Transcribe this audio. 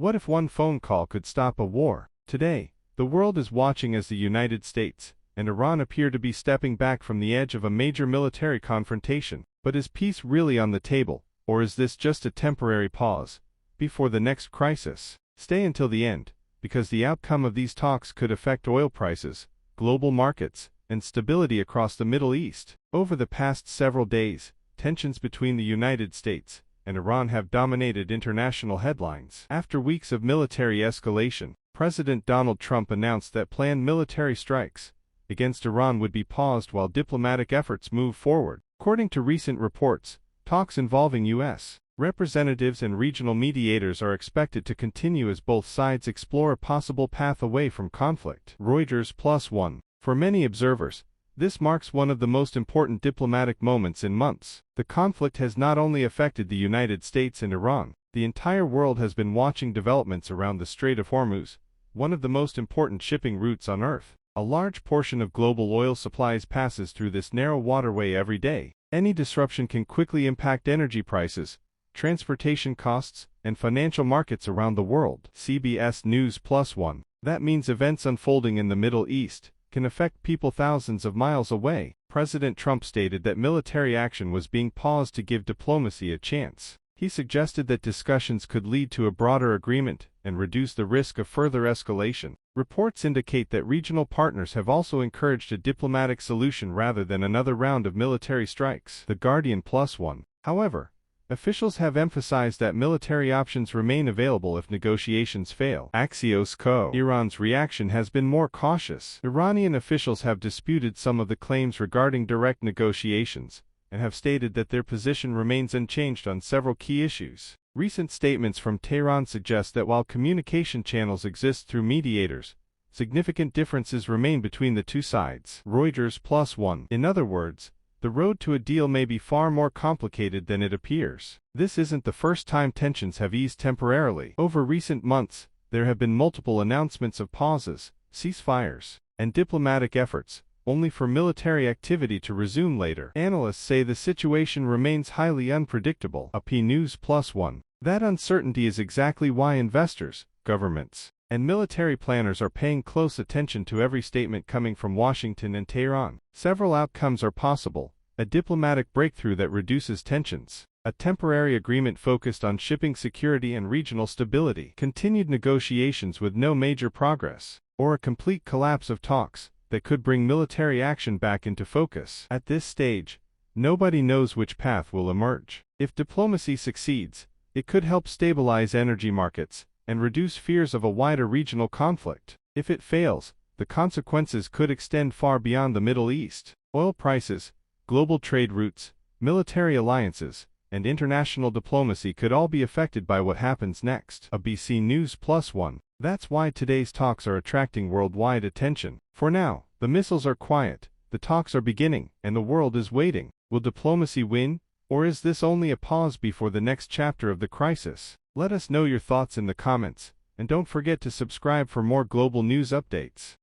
What if one phone call could stop a war? Today, the world is watching as the United States and Iran appear to be stepping back from the edge of a major military confrontation. But is peace really on the table, or is this just a temporary pause before the next crisis? Stay until the end, because the outcome of these talks could affect oil prices, global markets, and stability across the Middle East. Over the past several days, tensions between the United States and Iran have dominated international headlines. After weeks of military escalation, President Donald Trump announced that planned military strikes against Iran would be paused while diplomatic efforts move forward. According to recent reports, talks involving U.S. representatives and regional mediators are expected to continue as both sides explore a possible path away from conflict. Reuters +1. For many observers, this marks one of the most important diplomatic moments in months. The conflict has not only affected the United States and Iran, the entire world has been watching developments around the Strait of Hormuz, one of the most important shipping routes on Earth. A large portion of global oil supplies passes through this narrow waterway every day. Any disruption can quickly impact energy prices, transportation costs, and financial markets around the world. CBS News +1. That means events unfolding in the Middle East can affect people thousands of miles away. President Trump stated that military action was being paused to give diplomacy a chance. He suggested that discussions could lead to a broader agreement and reduce the risk of further escalation. Reports indicate that regional partners have also encouraged a diplomatic solution rather than another round of military strikes. The Guardian +1. However, officials have emphasized that military options remain available if negotiations fail. Axios Co. Iran's reaction has been more cautious. Iranian officials have disputed some of the claims regarding direct negotiations and have stated that their position remains unchanged on several key issues. Recent statements from Tehran suggest that while communication channels exist through mediators, significant differences remain between the two sides. Reuters +1. In other words, the road to a deal may be far more complicated than it appears. This isn't the first time tensions have eased temporarily. Over recent months, there have been multiple announcements of pauses, ceasefires, and diplomatic efforts, only for military activity to resume later. Analysts say the situation remains highly unpredictable. AP News +1. That uncertainty is exactly why investors, governments, and military planners are paying close attention to every statement coming from Washington and Tehran. Several outcomes are possible: a diplomatic breakthrough that reduces tensions, a temporary agreement focused on shipping security and regional stability, continued negotiations with no major progress, or a complete collapse of talks that could bring military action back into focus. At this stage, nobody knows which path will emerge. If diplomacy succeeds, it could help stabilize energy markets and reduce fears of a wider regional conflict. If it fails, the consequences could extend far beyond the Middle East. Oil prices, global trade routes, military alliances, and international diplomacy could all be affected by what happens next. ABC News +1. That's why today's talks are attracting worldwide attention. For now, the missiles are quiet, the talks are beginning, and the world is waiting. Will diplomacy win, or is this only a pause before the next chapter of the crisis? Let us know your thoughts in the comments, and don't forget to subscribe for more global news updates.